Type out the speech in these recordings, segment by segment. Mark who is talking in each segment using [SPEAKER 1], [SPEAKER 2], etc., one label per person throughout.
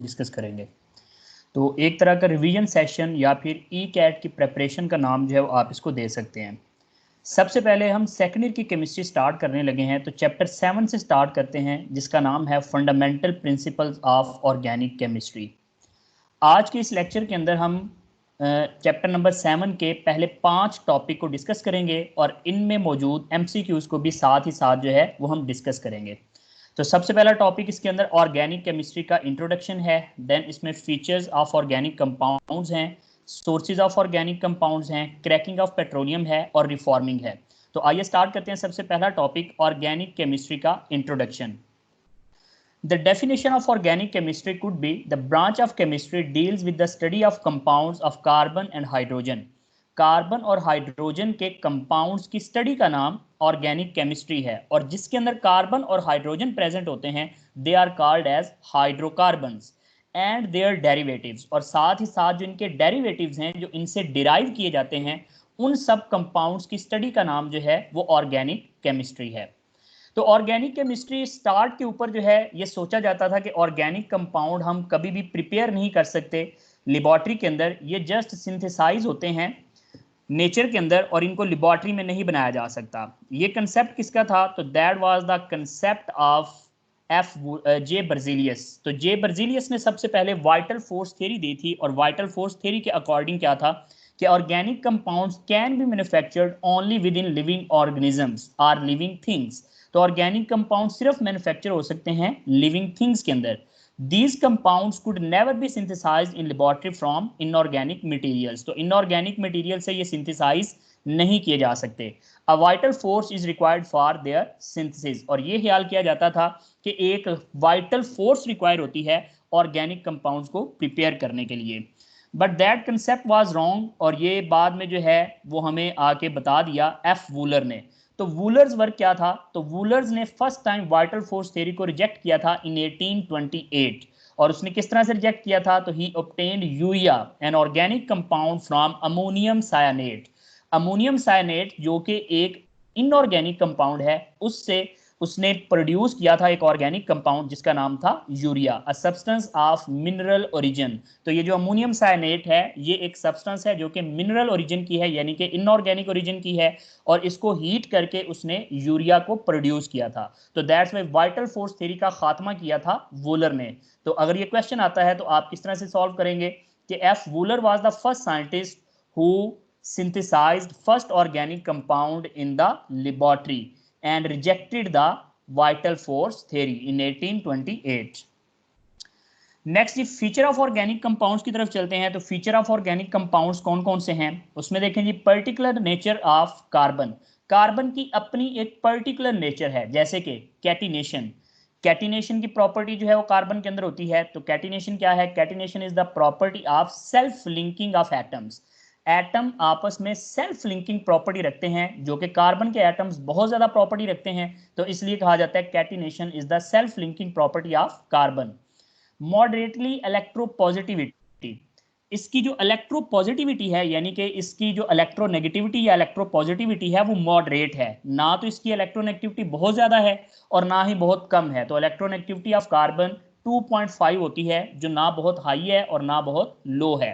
[SPEAKER 1] Discuss करेंगे। तो एक तरह का रिवीजन सेशन या फिर ई कैट की प्रेपरेशन का नाम जो है वो आप इसको दे सकते हैं। सबसे पहले हम सेकेंड ईयर की केमिस्ट्री स्टार्ट करने लगे हैं, तो चैप्टर 7 से स्टार्ट करते हैं जिसका नाम है fundamental principles of organic chemistry. आज के इस लेक्चर के अंदर हम चैप्टर नंबर 7 के पहले 5 टॉपिक को डिस्कस करेंगे और इनमें मौजूद एमसीक्यूज को भी साथ ही साथ जो है वो हम डिस्कस करेंगे। तो सबसे पहला टॉपिक इसके अंदर ऑर्गेनिक केमिस्ट्री का इंट्रोडक्शन है। देन इसमें फीचर्स ऑफ ऑर्गेनिक कंपाउंड्स हैं, सोर्सेज ऑफ ऑर्गेनिक कंपाउंड्स हैं, क्रैकिंग ऑफ पेट्रोलियम है और रिफॉर्मिंग है। तो आइए स्टार्ट करते हैं। सबसे पहला टॉपिक ऑर्गेनिक केमिस्ट्री का introduction. The definition of organic chemistry could be the branch of chemistry deals with the study of compounds of carbon and hydrogen. Carbon और हाइड्रोजन के कंपाउंड्स की स्टडी का नाम ऑर्गेनिक केमिस्ट्री है, और जिसके अंदर कार्बन और हाइड्रोजन प्रेजेंट होते हैं they are called as hydrocarbons and their derivatives. और साथ ही साथ जो इनके डेरिवेटिव्स हैं, जो इनसे डिराइव किए जाते हैं, उन सब कंपाउंड्स की स्टडी का नाम जो है वो ऑर्गेनिक केमिस्ट्री है। तो ऑर्गेनिक केमिस्ट्री स्टार्ट के ऊपर जो है ये सोचा जाता था कि ऑर्गेनिक कंपाउंड हम कभी भी प्रिपेयर नहीं कर सकते लेबोरेटरी के अंदर, ये जस्ट सिंथेसाइज होते हैं नेचर के अंदर और इनको लेबोरेटरी में नहीं बनाया जा सकता। ये कंसेप्ट किसका था? तो that was the concept of J Berzelius. तो जे बर्जीलियस ने सबसे पहले वाइटल फोर्स थ्योरी दी थी, और वाइटल फोर्स थ्योरी के अकॉर्डिंग क्या था कि organic compounds can be manufactured only within living organisms or living things. तो ऑर्गेनिक कंपाउंड सिर्फ मैन्युफैक्चर हो सकते हैं लिविंग थिंग्स के अंदर। These compounds could never be synthesized in laboratory from inorganic materials. तो inorganic material से ये synthesize नहीं किए जा सकते। A vital force is required for their synthesis। और ये ख्याल किया जाता था कि एक vital force require होती है organic compounds को prepare करने के लिए। But that concept was wrong। और ये बाद में जो है वो हमें आके बता दिया एफ वूलर ने। तो वूलर्स वर्क क्या था? तो वूलर्स ने first time vital force theory को रिजेक्ट किया था इन 1828। और उसने किस तरह से रिजेक्ट किया था? तो he obtained urea, an organic compound from ammonium cyanate. Ammonium cyanate जो कि एक इनऑर्गेनिक कंपाउंड है, उससे उसने प्रोड्यूस किया था एक ऑर्गेनिक कंपाउंड जिसका नाम था urea, a substance of mineral origin. तो ये जो अमोनियम साइनेट है ये एक सब्सटेंस है जो कि मिनरल ओरिजिन की है, यानी कि इनऑर्गेनिक ओरिजिन की है, और इसको हीट करके उसने यूरिया को प्रोड्यूस किया था। तो that's why vital force theory का खात्मा किया था वूलर ने। तो अगर ये क्वेश्चन आता है तो आप किस तरह से सॉल्व करेंगे कि F Wular was the first scientist who synthesized first organic compound in the laboratory and rejected the vital force theory in 1828। Next जी फीचर ऑफ ऑर्गेनिक कंपाउंड्स की तरफ चलते हैं। तो फीचर ऑफ ऑर्गेनिक कंपाउंड्स कौन कौन से हैं उसमें देखें जी। Particular nature of carbon. Carbon की अपनी एक पर्टिकुलर नेचर है, जैसे कि कैटिनेशन। कैटिनेशन की प्रॉपर्टी जो है वो कार्बन के अंदर होती है। तो कैटिनेशन क्या है? Catenation is the property of self linking of atoms. Atom आपस में सेल्फ लिंकिंग प्रॉपर्टी रखते हैं, जो कि कार्बन के एटम्स बहुत ज्यादा प्रॉपर्टी रखते हैं, तो इसलिए कहा जाता है catenation is the self linking property of carbon. Moderately electropositivity. इसकी जो इलेक्ट्रोपॉजिटिविटी है, यानी कि इसकी जो इलेक्ट्रोनेगेटिविटी या इलेक्ट्रोपॉजिटिविटी है वो मॉडरेट है। ना तो इसकी इलेक्ट्रोनेगेटिविटी बहुत ज्यादा है और ना ही बहुत कम है। तो इलेक्ट्रोनेगेटिविटी ऑफ कार्बन 2.5 होती है, जो ना बहुत हाई है और ना बहुत लो है।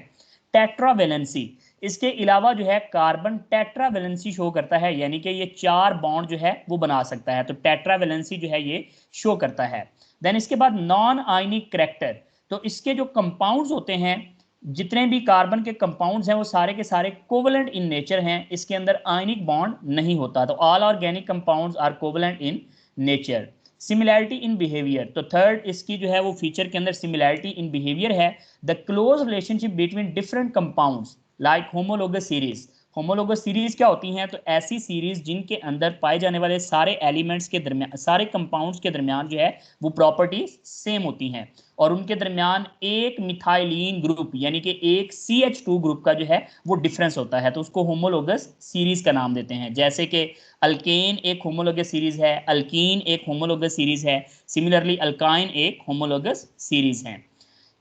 [SPEAKER 1] टेट्रावेलेंसी। इसके अलावा जो है कार्बन टेट्रावेलेंसी शो करता है, यानी कि ये 4 बॉन्ड जो है वो बना सकता है। तो टेट्रावेलेंसी जो है ये शो करता है। देन इसके बाद नॉन आयनिक करैक्टर। तो इसके जो कंपाउंड्स होते हैं, जितने भी कार्बन के कंपाउंड्स हैं वो सारे के सारे कोवलेंट इन नेचर हैं, इसके अंदर आयनिक बॉन्ड नहीं होता। तो all organic compounds are covalent in nature. Similarity in behaviour. तो थर्ड इसकी जो है वो फीचर के अंदर सिमिलैरिटी इन बिहेवियर है। The close relationship between different compounds like homologous series. Homologous series क्या होती हैं? तो ऐसी सीरीज जिनके अंदर पाए जाने वाले सारे एलिमेंट्स के दरमियान, सारे कंपाउंड्स के दरमियान जो है वो प्रॉपर्टीज सेम होती हैं, और उनके दरमियान एक मिथाइलिन ग्रुप यानी कि एक CH2 ग्रुप का जो है वो डिफरेंस होता है, तो उसको होमोलोगस सीरीज का नाम देते हैं। जैसे कि अल्केन एक होमोलोगस सीरीज है, अल्कीन एक होमोलोगस सीरीज है, सिमिलरली अल्काइन एक होमोलोगस सीरीज है।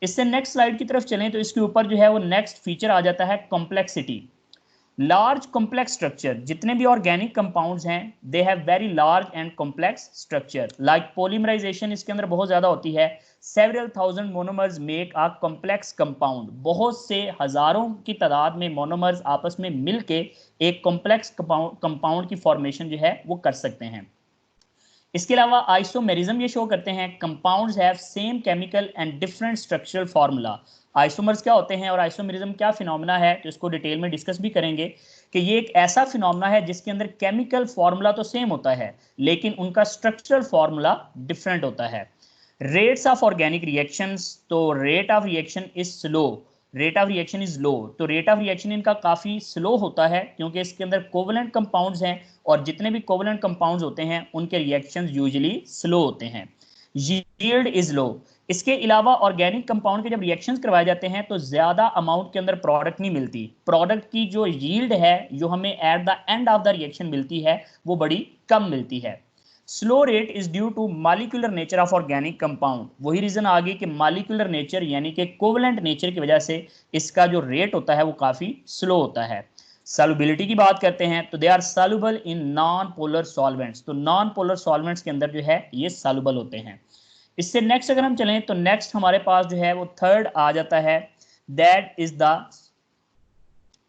[SPEAKER 1] इससे नेक्स्ट स्लाइड की तरफ चलें तो इसके ऊपर जो है वो नेक्स्ट फीचर आ जाता है कॉम्प्लेक्सिटी। लार्ज कॉम्प्लेक्स स्ट्रक्चर, जितने भी ऑर्गेनिक कंपाउंड्स हैं they have very large and complex structure, like polymerization इसके अंदर बहुत ज्यादा होती है। Several thousand monomers make a complex compound, बहुत से हजारों की तादाद में मोनोमर्स आपस में मिलके एक कॉम्प्लेक्स कंपाउंड की फॉर्मेशन जो है वो कर सकते हैं। इसके अलावा आइसोमेरिज्म ये शो करते हैं compounds have same chemical and different structural formula. Isomers क्या होते हैं और आइसोमेरिज्म क्या फिनोमेना है, तो इसको डिटेल में डिस्कस भी करेंगे कि ये एक ऐसा फिनोमेना है जिसके अंदर केमिकल फार्मूला तो सेम होता है लेकिन उनका स्ट्रक्चरल फार्मूला डिफरेंट होता है। रेट्स ऑफ ऑर्गेनिक रिएक्शंस, तो rate of reaction is slow, rate of reaction is low, तो रेट ऑफ रिएक्शन इनका काफ़ी स्लो होता है क्योंकि इसके अंदर कोवलेंट कंपाउंड्स हैं और जितने भी कोवलेंट कंपाउंड्स होते हैं उनके रिएक्शंस यूजुअली स्लो होते हैं। यील्ड इज लो, इसके अलावा ऑर्गेनिक कंपाउंड के जब रिएक्शंस करवाए जाते हैं तो ज़्यादा अमाउंट के अंदर प्रोडक्ट नहीं मिलती, प्रोडक्ट की जो यील्ड है जो हमें at the end of the reaction मिलती है वो बड़ी कम मिलती है। Slow rate is due to molecular nature of organic compound, वही रीजन आ गई कि मॉलिक्यूलर नेचर यानी कि कोवलेंट नेचर की वजह से इसका जो रेट होता है वो काफी स्लो होता है। सॉल्युबिलिटी की बात करते हैं तो they are soluble in non polar solvents, तो नॉन पोलर सॉल्वेंट्स के अंदर जो है ये सॉल्युबल होते हैं। इससे नेक्स्ट अगर हम चलें तो नेक्स्ट हमारे पास जो है वो थर्ड आ जाता है, that is the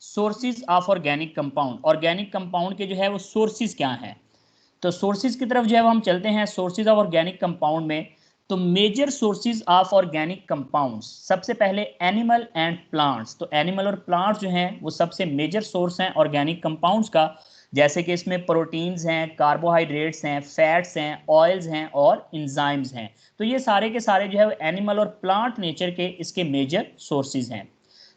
[SPEAKER 1] sources of organic compound. Organic compound के जो है वो सोर्सेज क्या हैं, तो सोर्सेज की तरफ जो है हम चलते हैं। सोर्सेज ऑफ ऑर्गेनिक कंपाउंड में तो major sources of organic compounds, सबसे पहले एनिमल एंड प्लांट्स, तो एनिमल और प्लांट्स जो हैं वो सबसे मेजर सोर्स हैं ऑर्गेनिक कंपाउंड्स का, जैसे कि इसमें प्रोटीन्स हैं, कार्बोहाइड्रेट्स हैं, फैट्स हैं, ऑयल्स हैं और इंजाइम्स हैं। तो ये सारे के सारे जो है एनिमल और प्लांट नेचर के इसके मेजर सोर्सेज हैं।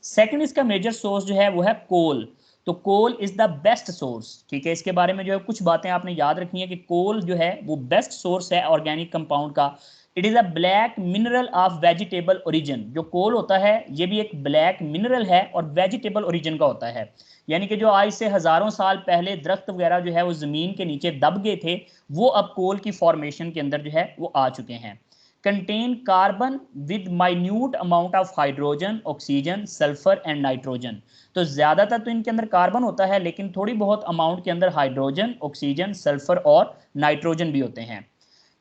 [SPEAKER 1] सेकंड इसका मेजर सोर्स जो है वो है कोल, तो coal is the best source, ठीक है। इसके बारे में जो है कुछ बातें आपने याद रखनी है कि कोल जो है वो बेस्ट सोर्स है ऑर्गेनिक कंपाउंड का। It is a black mineral of vegetable origin, जो कोल होता है ये भी एक ब्लैक मिनरल है और वेजिटेबल ओरिजिन का होता है, यानी कि जो आज से हजारों साल पहले दरख्त वगैरह जो है वो जमीन के नीचे दब गए थे वो अब कोल की फॉर्मेशन के अंदर जो है वो आ चुके हैं। Contain carbon with minute amount of hydrogen, oxygen, sulphur and nitrogen, तो ज्यादातर तो इनके अंदर कार्बन होता है लेकिन थोड़ी बहुत अमाउंट के अंदर हाइड्रोजन, ऑक्सीजन, सल्फर और नाइट्रोजन भी होते हैं।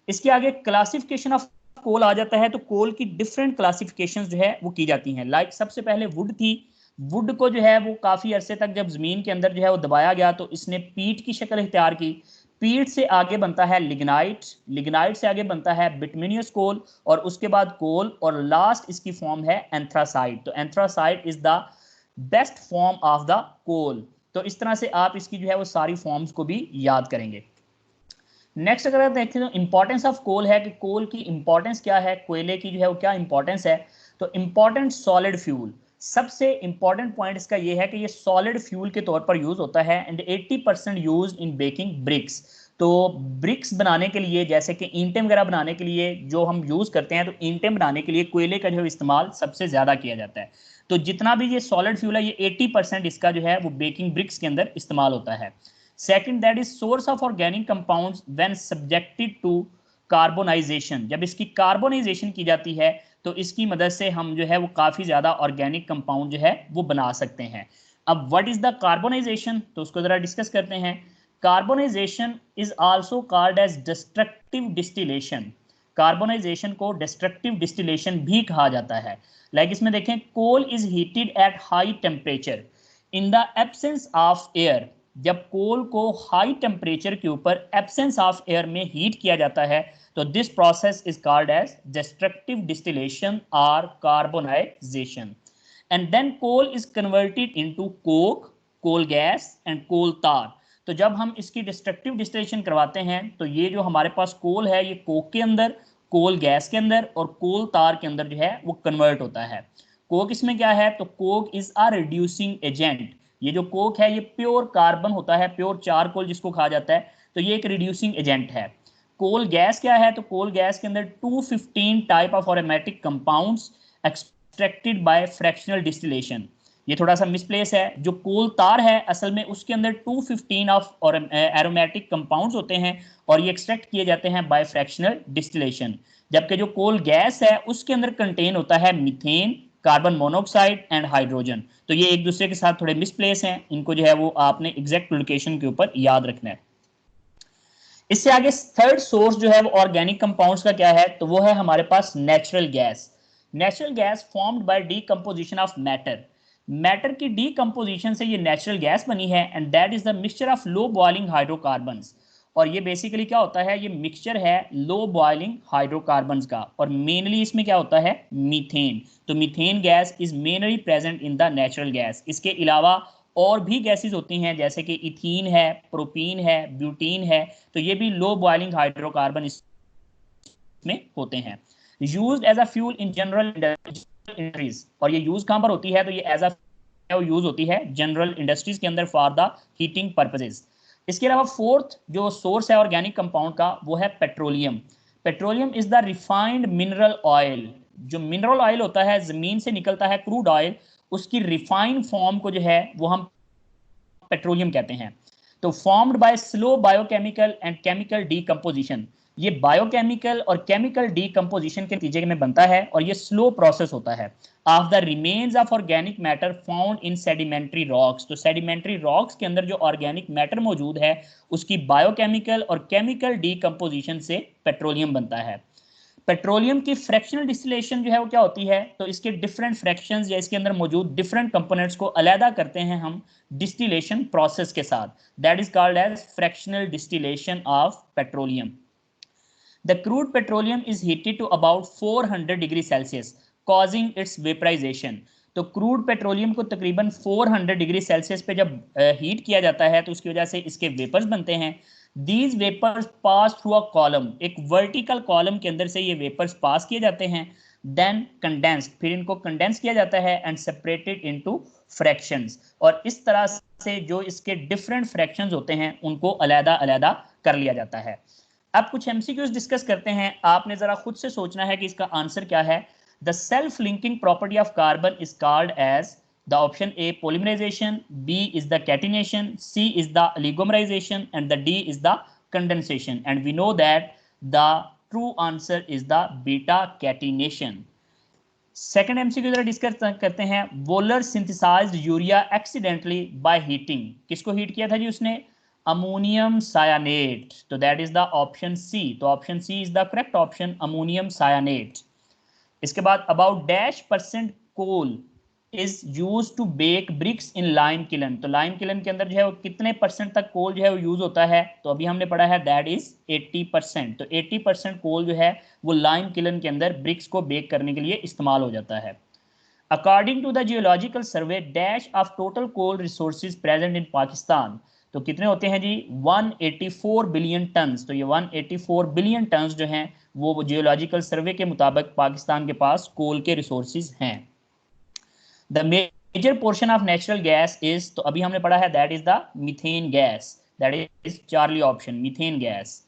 [SPEAKER 1] इसके आगे क्लासिफिकेशन ऑफ कोल आ जाता है, तो कोल की डिफरेंट क्लासिफिकेशन जो है वो की जाती हैं। लाइक सबसे पहले वुड थी, वुड को जो है वो काफी अरसे तक जब जमीन के अंदर जो है वो दबाया गया तो इसने पीट की शक्ल इख्तियार की। पीट से आगे बनता है लिग्नाइट, लिग्नाइट से आगे बनता है बिटमिनियस कोल और उसके बाद कोल और लास्ट इसकी फॉर्म है एंथ्रासाइट, तो anthracite is the best form of the coal. तो इस तरह से आप इसकी जो है वो सारी फॉर्म्स को भी याद करेंगे। नेक्स्ट अगर आप देखें तो इंपॉर्टेंस ऑफ कोल है कि कोल की इंपॉर्टेंस क्या है, कोयले की जो है वो क्या इंपॉर्टेंस है, तो इंपॉर्टेंट सॉलिड फ्यूल, सबसे इंपॉर्टेंट पॉइंट इसका ये है कि ये सॉलिड फ्यूल के तौर पर यूज होता है and 80% use in baking bricks, तो ब्रिक्स बनाने के लिए जैसे कि ईंटें वगैरह बनाने के लिए जो हम यूज करते हैं तो ईंटें बनाने के लिए कोयले का जो इस्तेमाल सबसे ज्यादा किया जाता है। तो जितना भी ये सॉलिड फ्यूल है ये 80% इसका जो है वो बेकिंग ब्रिक्स के अंदर इस्तेमाल होता है। Second that is source of organic compounds when subjected to carbonization, जब इसकी कार्बोनाइजेशन की जाती है तो इसकी मदद से हम जो है वो काफी ज्यादा ऑर्गेनिक कंपाउंड जो है वो बना सकते हैं। अब व्हाट इज द कार्बोनाइजेशन, तो उसको जरा डिस्कस करते हैं। Carbonization is also called as destructive distillation, carbonization को डिस्ट्रक्टिव डिस्टिलेशन भी कहा जाता है। लाइक इसमें देखें coal is heated at high temperature in the absence of air, जब कोल को हाई टेम्परेचर के ऊपर एब्सेंस ऑफ एयर में हीट किया जाता है तो this process is called as destructive distillation और carbonization. And then coal is converted into coke, coal gas and coal तार, तो जब हम इसकी डिस्ट्रक्टिव डिस्टिलेशन करवाते हैं तो ये जो हमारे पास कोल है ये कोक के अंदर, कोल गैस के अंदर और कोल तार के अंदर जो है वो कन्वर्ट होता है। कोक इसमें क्या है, तो Coke is a reducing agent, ये जो कोक है ये प्योर कार्बन होता है, प्योर चारकोल जिसको कहा जाता है, तो ये एक रिड्यूसिंग एजेंट है। कोल गैस क्या है, तो कोल गैस के अंदर 215 type of aromatic compounds extracted bye fractional distillation, ये थोड़ा सा मिसप्लेस है। जो कोल तार है असल में उसके अंदर 215 ऑफ एरोमेटिक कंपाउंड्स होते हैं और ये एक्सट्रैक्ट किए जाते हैं बाय फ्रैक्शनल डिस्टिलेशन, जबकि जो कोल गैस है उसके अंदर कंटेन होता है methane, carbon monoxide and hydrogen. तो ये एक दूसरे के साथ थोड़े मिसप्लेस हैं, इनको जो है वो आपने एग्जैक्ट लोकेशन के ऊपर याद रखना है। इससे आगे थर्ड सोर्स जो है वो ऑर्गेनिक कंपाउंड्स का क्या है, तो वो है हमारे पास natural gas. Natural gas formed by decomposition of matter. Matter की डीकंपोजिशन से ये नेचुरल गैस बनी है and that is the mixture of low boiling hydrocarbons. और ये बेसिकली क्या होता है, ये मिक्सचर है लो बॉइलिंग हाइड्रोकार्बन्स का, और मेनली इसमें क्या होता है, मीथेन। तो methane gas is mainly present in the natural gas. इसके अलावा और भी गैसेज होती हैं जैसे कि इथीन है, प्रोपीन है, ब्यूटीन है, तो ये भी लो बॉइलिंग हाइड्रोकार्बन इसमें होते हैं। Used as a fuel in general industries, और ये यूज कहां पर होती है, तो ये एज अ यूज होती है जनरल इंडस्ट्रीज के अंदर फॉर द हीटिंग पर्पजेज। इसके अलावा फोर्थ जो सोर्स है ऑर्गेनिक कंपाउंड का वो है petroleum. Petroleum is the refined mineral oil. जो मिनरल ऑयल होता है, जमीन से निकलता है क्रूड ऑयल, उसकी रिफाइंड फॉर्म को जो है वो हम पेट्रोलियम कहते हैं। तो formed by slow biochemical and chemical decomposition, ये बायोकेमिकल और केमिकल डीकंपोजिशन के नतीजे में बनता है और ये स्लो प्रोसेस होता है of the remains of organic matter found in sedimentary rocks. तो सेडिमेंट्री रॉक्स के अंदर जो ऑर्गेनिक मैटर मौजूद है उसकी बायोकेमिकल और केमिकल डीकंपोजिशन से पेट्रोलियम बनता है। पेट्रोलियम की फ्रैक्शनल डिस्टिलेशन जो है वो क्या होती है, तो इसके डिफरेंट फ्रैक्शंस या इसके अंदर मौजूद डिफरेंट कंपोनेंट्स को अलहदा करते हैं हम डिस्टिलेशन प्रोसेस के साथ, that is called as fractional distillation of petroleum. The crude petroleum is heated to about 400 degree Celsius causing its vaporization. तो क्रूड पेट्रोलियम को तकरीबन 400 डिग्री सेल्सियस पे जब हीट किया जाता है तो उसकी वजह से इसके वेपर्स बनते हैं। These vapours pass through a column, एक वर्टिकल कॉलम के अंदर से ये वेपर्स पास किए जाते हैं। देन कंडेंस्ड, फिर इनको कंडेंस किया जाता है एंड सेपरेटेड इनटू फ्रैक्शंस, और इस तरह से जो इसके डिफरेंट फ्रैक्शंस होते हैं उनको अलहदा अलहदा कर लिया जाता है। अब कुछ एमसीक्यूज डिस्कस करते हैं, आपने जरा खुद से सोचना है कि इसका आंसर क्या है। The self linking property of carbon is called as the option A polymerization, B is the catenation, C is the oligomerization and the D is the condensation, and we know that the true answer is the beta catenation. Second MCQ जरा discuss करते हैं। Wohler synthesized urea accidentally by heating, किसको heat किया था जी उसने, ammonium cyanate, तो that is the option C. तो option C is the correct option, ammonium cyanate. इसके बाद about dash percent coal is use to bake bricks in lime kiln. तो लाइम किलन के अंदर जो है वो कितने परसेंट तक कोल जो है वो यूज होता है, तो अभी हमने पढ़ा है दैट इज 80%। तो 80% कोल जो है वो लाइम किलन के अंदर ब्रिक्स को बेक करने के लिए इस्तेमाल हो जाता है। According to the geological survey dash of total coal resources present in Pakistan, तो कितने होते हैं जी, 184 बिलियन टन्स। तो ये 184 बिलियन टन्स जो हैं वो जियोलॉजिकल सर्वे के मुताबिक पाकिस्तान के पास कोल के रिसोर्सेज हैं। The major portion of natural gas is, तो अभी हमने पढ़ा है that is the methane gas, that is Charlie option, methane gas.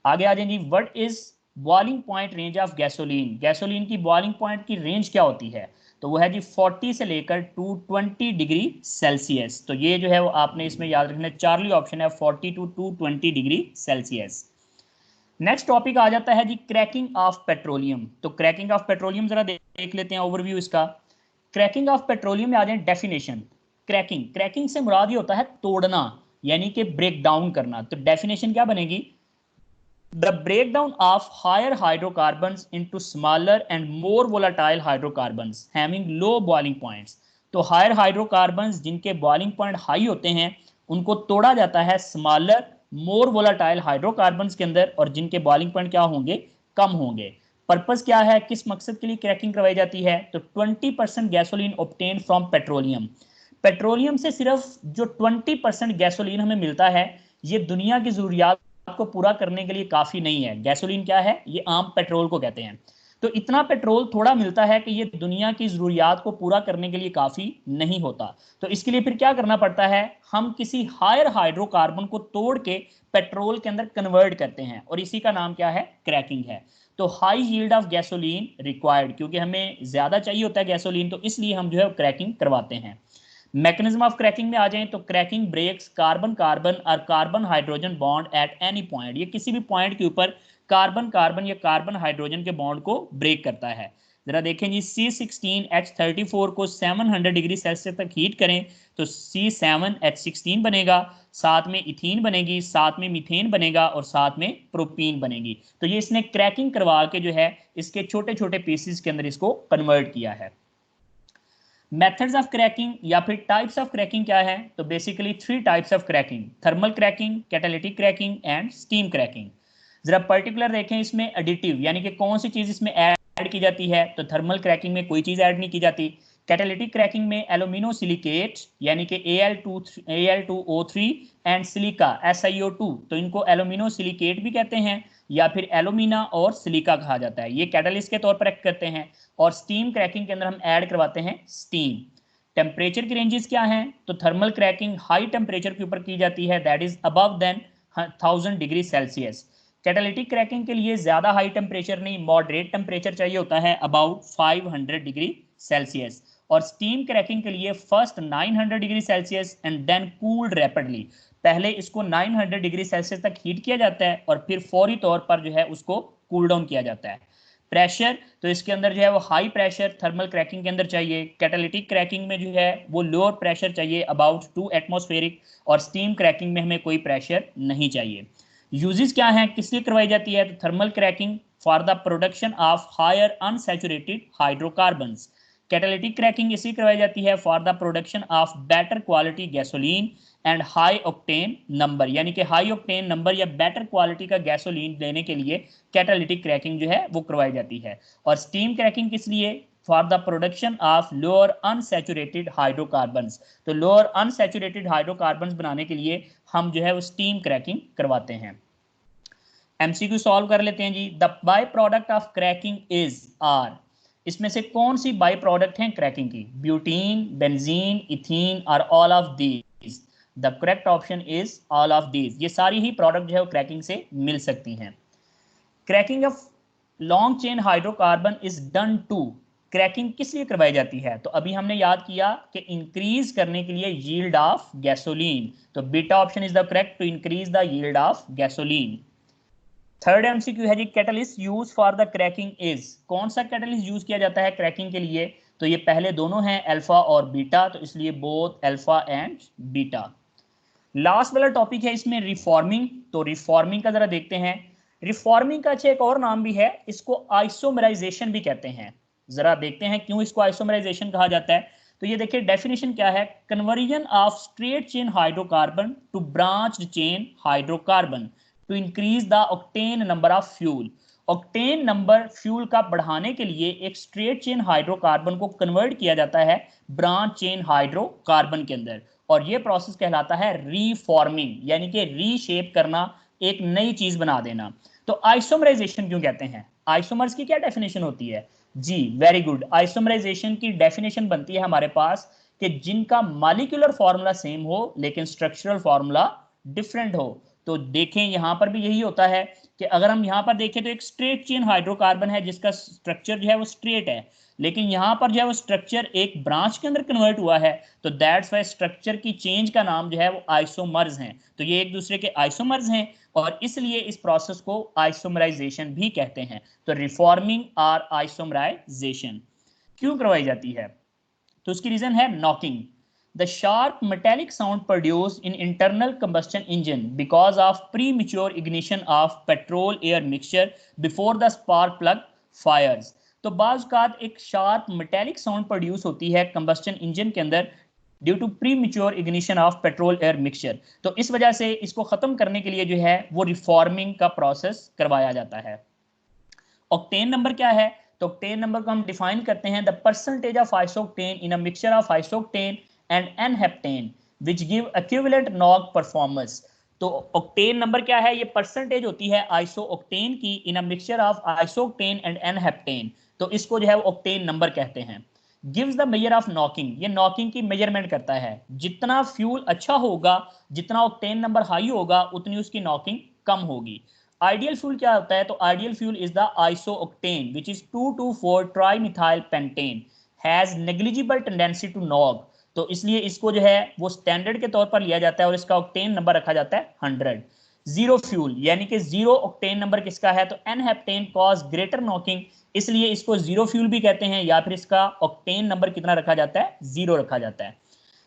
[SPEAKER 1] आगे आ जाएंगे, what is boiling point range of gasoline. Gasoline की बॉइलिंग पॉइंट की रेंज क्या होती है, तो वो है जी 40 से लेकर 220 डिग्री सेल्सियस। तो ये जो है वो आपने इसमें याद रखना, चार्ली ऑप्शन है 40 to 220 degree Celsius. Next topic आ जाता है जी क्रैकिंग ऑफ पेट्रोलियम। तो क्रैकिंग ऑफ पेट्रोलियम जरा देख लेते हैं ओवरव्यू इसका। क्रैकिंग ऑफ पेट्रोलियम में आ जाए डेफिनेशन। क्रैकिंग, क्रैकिंग से मुराद ये होता है तोड़ना, यानी कि ब्रेक डाउन करना। तो डेफिनेशन क्या बनेगी, the breakdown of higher hydrocarbons into smaller and more volatile hydrocarbons having low boiling points. तो हायर हाइड्रोकार्बन्स जिनके बॉइलिंग पॉइंट हाई होते हैं उनको तोड़ा जाता है स्मॉलर मोर वोलाटाइल हाइड्रोकार्बन्स के अंदर, और जिनके बॉइलिंग पॉइंट क्या होंगे, कम होंगे। पर्पस क्या है, किस मकसद के लिए क्रैकिंग करवाई जाती है, तो 20% gasoline obtain from petroleum. Petroleum से सिर्फ जो 20% गैसोलीन हमें मिलता है ये दुनिया की जरूरियात को पूरा करने के लिए काफी नहीं है। गैसोलीन क्या है, ये आम पेट्रोल को कहते हैं। तो इतना पेट्रोल थोड़ा मिलता है कि ये दुनिया की जरूरियात को पूरा करने के लिए काफी नहीं होता। तो इसके लिए फिर क्या करना पड़ता है, हम किसी हायर हाइड्रोकार्बन को तोड़ के पेट्रोल के अंदर कन्वर्ट करते हैं, और इसी का नाम क्या है, क्रैकिंग है। तो high yield of gasoline required, क्योंकि हमें ज्यादा चाहिए होता है गैसोलीन, तो इसलिए हम जो है क्रैकिंग करवाते हैं। मैकेनिज्म ऑफ क्रैकिंग में आ जाएं तो क्रैकिंग ब्रेक्स कार्बन कार्बन और carbon hydrogen bond at any point. ये किसी भी पॉइंट के ऊपर कार्बन कार्बन या कार्बन हाइड्रोजन के बॉन्ड को ब्रेक करता है। जरा देखें जी, C16H34 को 700 डिग्री सेल्सियस तक हीट करें तो C7H16 बनेगा, साथ में इथीन बनेगी, साथ में मीथेन बनेगा और साथ में प्रोपीन बनेगी। तो ये इसने क्रैकिंग करवा के जो है इसके छोटे छोटे पीसेस के अंदर इसको कन्वर्ट किया है। मेथड्स ऑफ क्रैकिंग या फिर टाइप्स ऑफ क्रैकिंग क्या है? तो basically 3 types of cracking, thermal cracking, catalytic cracking and steam cracking. जरा पर्टिकुलर देखें इसमें एडिटिव यानी कि कौन सी चीज इसमें ऐड की जाती है, तो थर्मल क्रैकिंग में कोई चीज ऐड नहीं की जाती। कैटालिटिक क्रैकिंग में एल्यूमिनो सिलिकेट यानी कि Al2O3 एंड सिलिका SiO2, तो इनको एल्यूमिनो सिलिकेट भी कहते हैं या फिर एल्यूमिना और सिलिका कहा जाता है, ये कैटलिस्ट के तौर पर एक्ट करते हैं। और स्टीम क्रैकिंग के अंदर हम ऐड करवाते हैं स्टीम। टेम्परेचर की रेंजेस क्या हैं? तो थर्मल क्रैकिंग हाई टेम्परेचर के ऊपर की जाती है, that is above than 1000 degree Celsius. Catalytic cracking के लिए ज्यादा हाई टेम्परेचर नहीं, मॉडरेट टेम्परेचर चाहिए होता है, अबाउट 500 डिग्री सेल्सियस। और स्टीम क्रैकिंग के लिए first 900 degree Celsius and then cooled rapidly, पहले इसको 900 डिग्री सेल्सियस तक हीट किया जाता है और फिर फौरी तौर पर जो है उसको कूल डाउन किया जाता है। प्रेशर, तो इसके अंदर जो है वो हाई प्रेशर थर्मल क्रैकिंग के अंदर चाहिए। कैटालिटिक क्रैकिंग में जो है वो लोअर प्रेशर चाहिए, अबाउट 2 एटमॉस्फेरिक, और स्टीम क्रैकिंग में हमें कोई प्रेशर नहीं चाहिए। यूजेस क्या है, किस लिए करवाई जाती है? तो thermal cracking for the production of higher unsaturated hydrocarbons. Catalytic cracking इसलिए करवाई जाती है for the production of better quality gasoline and high octane number, यानी कि हाई ऑक्टेन नंबर या बेटर क्वालिटी का गैसोलीन लेने के लिए कैटालिटिक क्रैकिंग जो है वो करवाई जाती है। और स्टीम क्रैकिंग किस लिए? For the production of lower unsaturated hydrocarbons, तो लोअर अनसैचुरेटेड हाइड्रोकार्बन्स बनाने के लिए हम जो है वो स्टीम क्रैकिंग करवाते हैं। एमसीक्यू सॉल्व कर लेते हैं जी। The by product of cracking is are, इसमें से कौन सी बाई प्रोडक्ट है क्रैकिंग की? ब्यूटीन, बेंजीन, इथीन और all of these. The correct option is all of these, ये सारी ही प्रोडक्ट जो है वो क्रैकिंग से मिल सकती हैं। Cracking of long chain hydrocarbon is done to, cracking किस लिए करवाई जाती है? तो अभी हमने याद किया कि इंक्रीज करने के लिए यील्ड ऑफ गैसोलीन, तो beta option is the correct, to increase the yield of gasoline. Third MCQ है जी, catalyst use for the cracking is, कौन सा कैटलिस्ट यूज किया जाता है क्रैकिंग के लिए? तो ये पहले दोनों हैं अल्फा और बीटा, तो इसलिए both alpha and beta. Last वाला टॉपिक है इसमें रिफॉर्मिंग, तो रिफॉर्मिंग का जरा देखते हैं। रिफॉर्मिंग का अच्छा एक और नाम भी है, इसको आइसोमराइजेशन भी कहते हैं। जरा देखते हैं क्यों इसको आइसोमराइजेशन कहा जाता है। तो ये देखिए डेफिनेशन क्या है, conversion of straight chain hydrocarbon to branched chain hydrocarbon to increase the octane number of fuel. Octane number fuel का बढ़ाने के लिए एक स्ट्रेट चेन हाइड्रोकार्बन को कन्वर्ट किया जाता है ब्रांच चेन हाइड्रोकार्बन के अंदर, और ये प्रोसेस कहलाता है रीफॉर्मिंग, यानी कि रीशेप करना, एक नई चीज बना देना। तो आइसोमराइजेशन क्यों कहते हैं? आइसोमर्स की क्या डेफिनेशन होती है जी? वेरी गुड, आइसोमराइजेशन की डेफिनेशन बनती है हमारे पास कि जिनका मॉलिक्यूलर फॉर्मूला सेम हो लेकिन स्ट्रक्चरल फॉर्मूला डिफरेंट हो। तो देखें यहां पर भी यही होता है कि अगर हम यहां पर देखें तो एक स्ट्रेट चेन हाइड्रोकार्बन है जिसका स्ट्रक्चर जो है वो स्ट्रेट है, लेकिन यहां पर जो है वो स्ट्रक्चर एक ब्रांच के अंदर कन्वर्ट हुआ है, तो दैट्स वाई स्ट्रक्चर की चेंज का नाम जो है वो आइसोमर्स हैं। तो ये एक दूसरे के आइसोमर्स हैं और इसलिए इस प्रोसेस को आइसोमराइजेशन भी कहते हैं। तो रिफॉर्मिंग और आइसोमराइजेशन क्यों करवाई जाती है? तो उसकी रीजन है knocking, the sharp metallic sound produced in internal combustion engine because of premature ignition of petrol air mixture before the spark plug fires। तो बाज़ एक शार्प मेटेलिक साउंड प्रोड्यूस होती है कंबस्टन इंजन के अंदर due to premature ignition of petrol air mixture, तो इस वजह से इसको खत्म करने के लिए जो है वो रिफॉर्मिंग का प्रोसेस करवाया जाता है। ऑक्टेन नंबर क्या है? तो ऑक्टेन नंबर को हम डिफाइन करते हैं the percentage of isooctane in a mixture of isooctane and n heptane which give equivalent knock performance. तो ऑक्टेन नंबर क्या है? ये परसेंटेज होती है आइसोक्टेन की in a mixture of isooctane and n heptane, तो इसको जो है ऑक्टेन नंबर कहते हैं। Gives the measure of knocking, ये नॉकिंग की मेजरमेंट करता है, जितना फ्यूल अच्छा होगा, जितना ऑक्टेन नंबर हाई होगा उतनी उसकी नॉकिंग कम होगी। आइडियल फ्यूल क्या होता है? तो ideal fuel is the isooctane which is 2,2,4 trimethyl pentane has negligible tendency to knock, तो इसलिए इसको जो है वो स्टैंडर्ड के तौर पर लिया जाता है और इसका ऑक्टेन नंबर रखा जाता है 100। जीरो फ्यूल यानी कि जीरो ऑक्टेन नंबर किसका है, तो n heptane cause greater knocking, इसलिए इसको जीरो फ्यूल भी कहते हैं, या फिर इसका ऑक्टेन नंबर कितना रखा जाता है, जीरो रखा जाता है।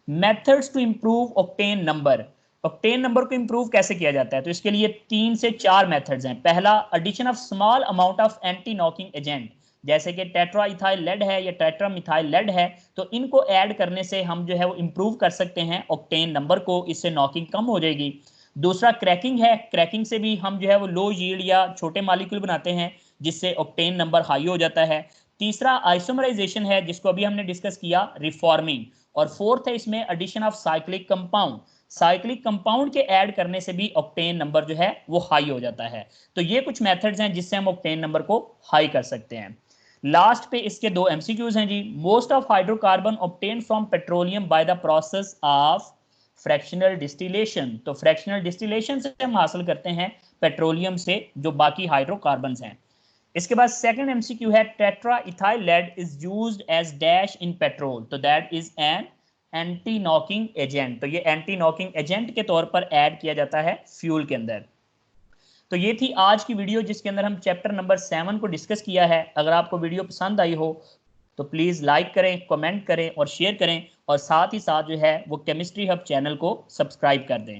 [SPEAKER 1] Methods to improve octane number, octane number को इंप्रूव कैसे किया जाता है, तो इसके लिए 3 से 4 मेथड्स हैं। पहला, addition of small amount of anti knocking agent, जैसे कि टेट्रा इथाइल लेड है या टेट्रा मिथाइल लेड है, तो इनको ऐड करने से हम जो है वो इंप्रूव कर सकते हैं ऑक्टेन नंबर को, इससे नॉकिंग कम हो जाएगी। दूसरा क्रैकिंग है, क्रैकिंग से भी हम जो है वो लो यील्ड या छोटे मालिक्यूल बनाते हैं, जिससे ऑक्टेन नंबर हाई हो जाता है। तीसरा आइसोमराइजेशन है, जिसको अभी हमने डिस्कस किया, रिफॉर्मिंग। और फोर्थ है इसमें addition of cyclic compound, cyclic compound के ऐड करने से भी ऑक्टेन नंबर जो है वो हाई हो जाता है। तो ये कुछ मेथड्स हैं जिससे हम ऑक्टेन नंबर को हाई कर सकते हैं। लास्ट पे इसके 2 एमसीक्यूज हैं जी। Most of hydrocarbon obtain from petroleum by the process of fractional distillation, तो फ्रैक्शनल डिस्टिलेशन से हम हासिल करते हैं पेट्रोलियम से जो बाकी हाइड्रोकार्बन्स हैं। इसके बाद सेकंड एमसीक्यू है, tetra ethyl lead is used as dash in petrol, तो that is an anti knocking agent, तो ये एंटी नॉकिंग एजेंट के तौर पर ऐड किया जाता है फ्यूल के अंदर। तो ये थी आज की वीडियो जिसके अंदर हम चैप्टर नंबर 7 को डिस्कस किया है। अगर आपको वीडियो पसंद आई हो तो प्लीज़ लाइक करें, कमेंट करें और शेयर करें, और साथ ही साथ जो है वो केमिस्ट्री हब चैनल को सब्सक्राइब कर दें।